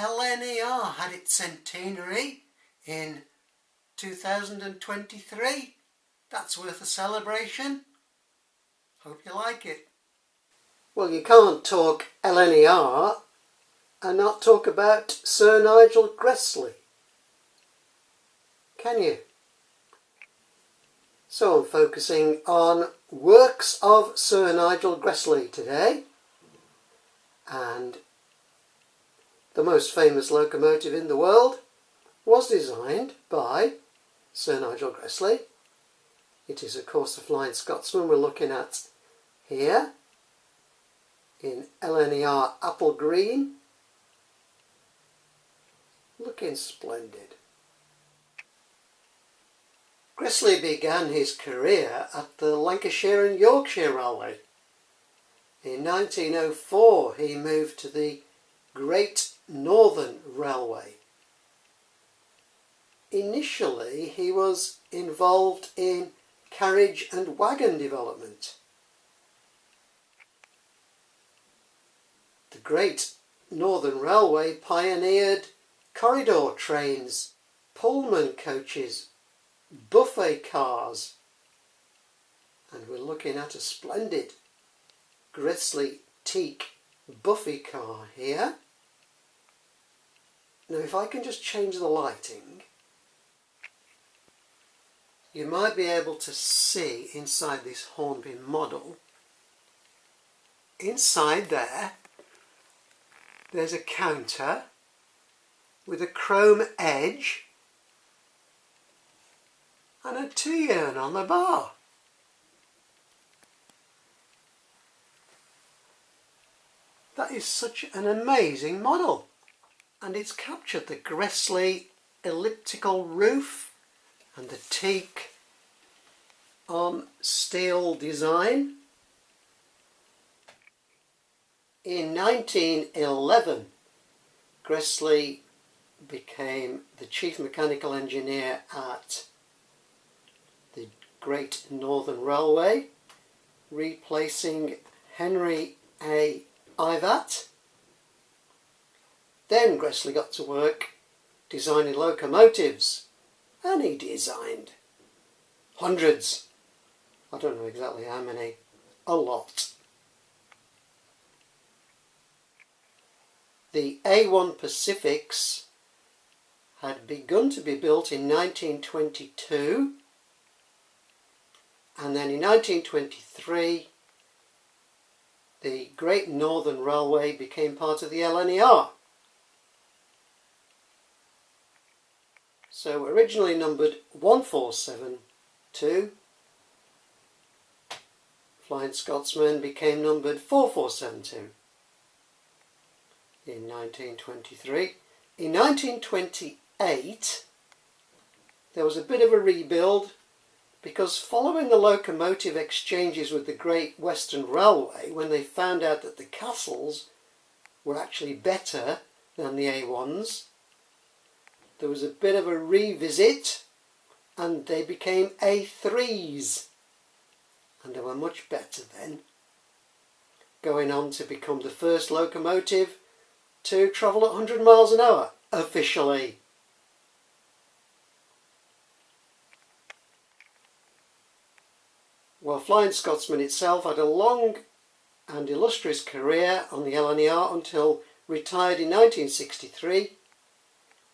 LNER had its centenary in 2023. That's worth a celebration. Hope you like it. Well, you can't talk LNER and not talk about Sir Nigel Gresley, can you? So I'm focusing on works of Sir Nigel Gresley today, and the most famous locomotive in the world was designed by Sir Nigel Gresley. It is of course the Flying Scotsman we're looking at here in LNER apple green, looking splendid. Gresley began his career at the Lancashire and Yorkshire Railway. In 1904 he moved to the Great Northern Railway. Initially he was involved in carriage and wagon development. The Great Northern Railway pioneered corridor trains, Pullman coaches, buffet cars, and we're looking at a splendid Gresley teak buffet car here. Now if I can just change the lighting, you might be able to see inside this hornbeam model. Inside there's a counter with a chrome edge and a tea urn on the bar. That is such an amazing model, and it's captured the Gresley elliptical roof and the teak steel design. In 1911, Gresley became the chief mechanical engineer at the Great Northern Railway, replacing Henry A. Ivat. Then Gresley got to work designing locomotives, and he designed hundreds. I don't know exactly how many, a lot. The A1 Pacifics had begun to be built in 1922, and then in 1923 the Great Northern Railway became part of the LNER. So originally numbered 1472, Flying Scotsman became numbered 4472 in 1923. In 1928 there was a bit of a rebuild, because following the locomotive exchanges with the Great Western Railway, when they found out that the Castles were actually better than the A1s, there was a bit of a revisit and they became A3s, and they were much better then, going on to become the first locomotive to travel at 100 miles an hour officially. Well, Flying Scotsman itself had a long and illustrious career on the LNER until retired in 1963,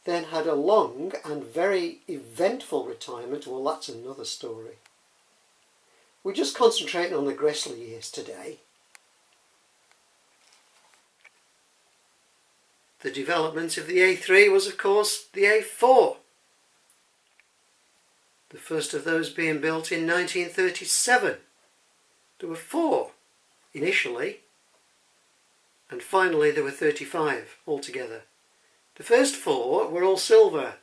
then had a long and very eventful retirement. Well, that's another story. We're just concentrating on the Gresley years today. The development of the A3 was, of course, the A4. The first of those being built in 1937. There were 4 initially, and finally there were 35 altogether. The first 4 were all silver.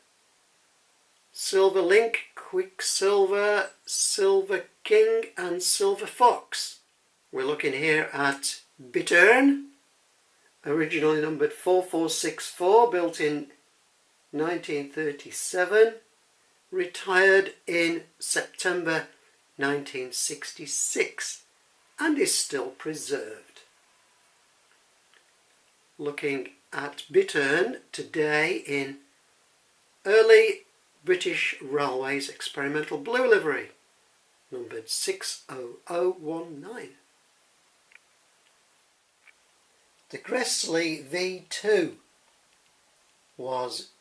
Silver Link, Quicksilver, Silver King and Silver Fox. We're looking here at Bittern, originally numbered 4464, built in 1937. Retired in September 1966 and is still preserved. Looking at Bittern today in Early British Railways Experimental Blue Livery, numbered 60019. The Gressley V2 was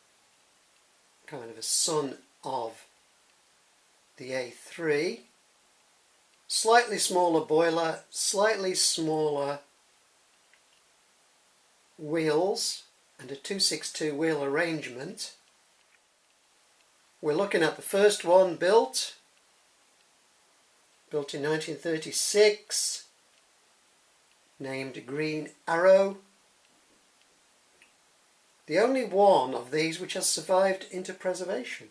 kind of a son of the A3. Slightly smaller boiler, slightly smaller wheels and a 262 wheel arrangement. We're looking at the first one built in 1936, named Green Arrow. The only one of these which has survived into preservation.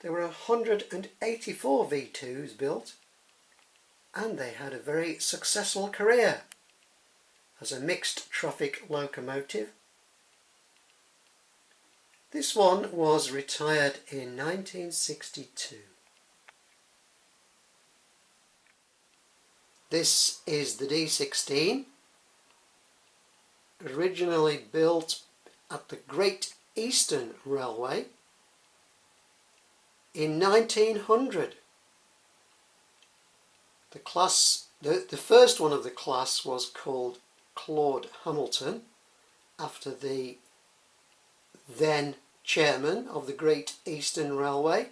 There were 184 V2s built, and they had a very successful career as a mixed traffic locomotive. This one was retired in 1962. This is the D16, originally built at the Great Eastern Railway in 1900. The first one of the class was called Claude Hamilton, after the then chairman of the Great Eastern Railway,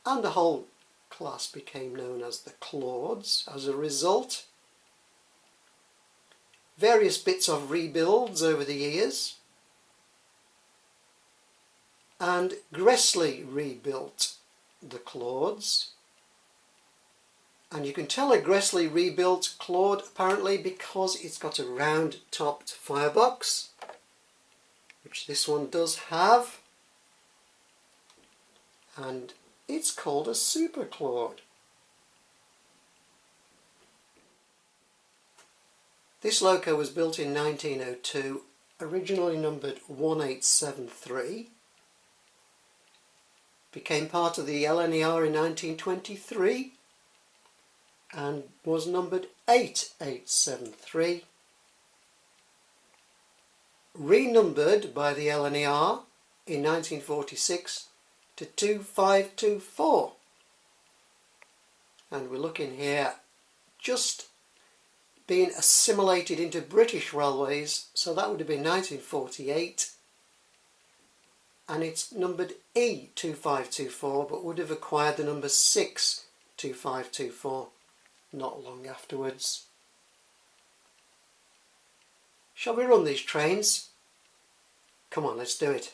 and the whole class became known as the Claudes as a result. Various bits of rebuilds over the years, and Gressley rebuilt the Claudes, and you can tell a Gressley rebuilt Claude apparently because it's got a round topped firebox, which this one does have, and it's called a Super Claude. This loco was built in 1902, originally numbered 1873, became part of the LNER in 1923 and was numbered 8873, renumbered by the LNER in 1946 to 2524, and we're looking here just being assimilated into British Railways, so that would have been 1948, and it's numbered E2524 but would have acquired the number 62524 not long afterwards. Shall we run these trains? Come on, let's do it.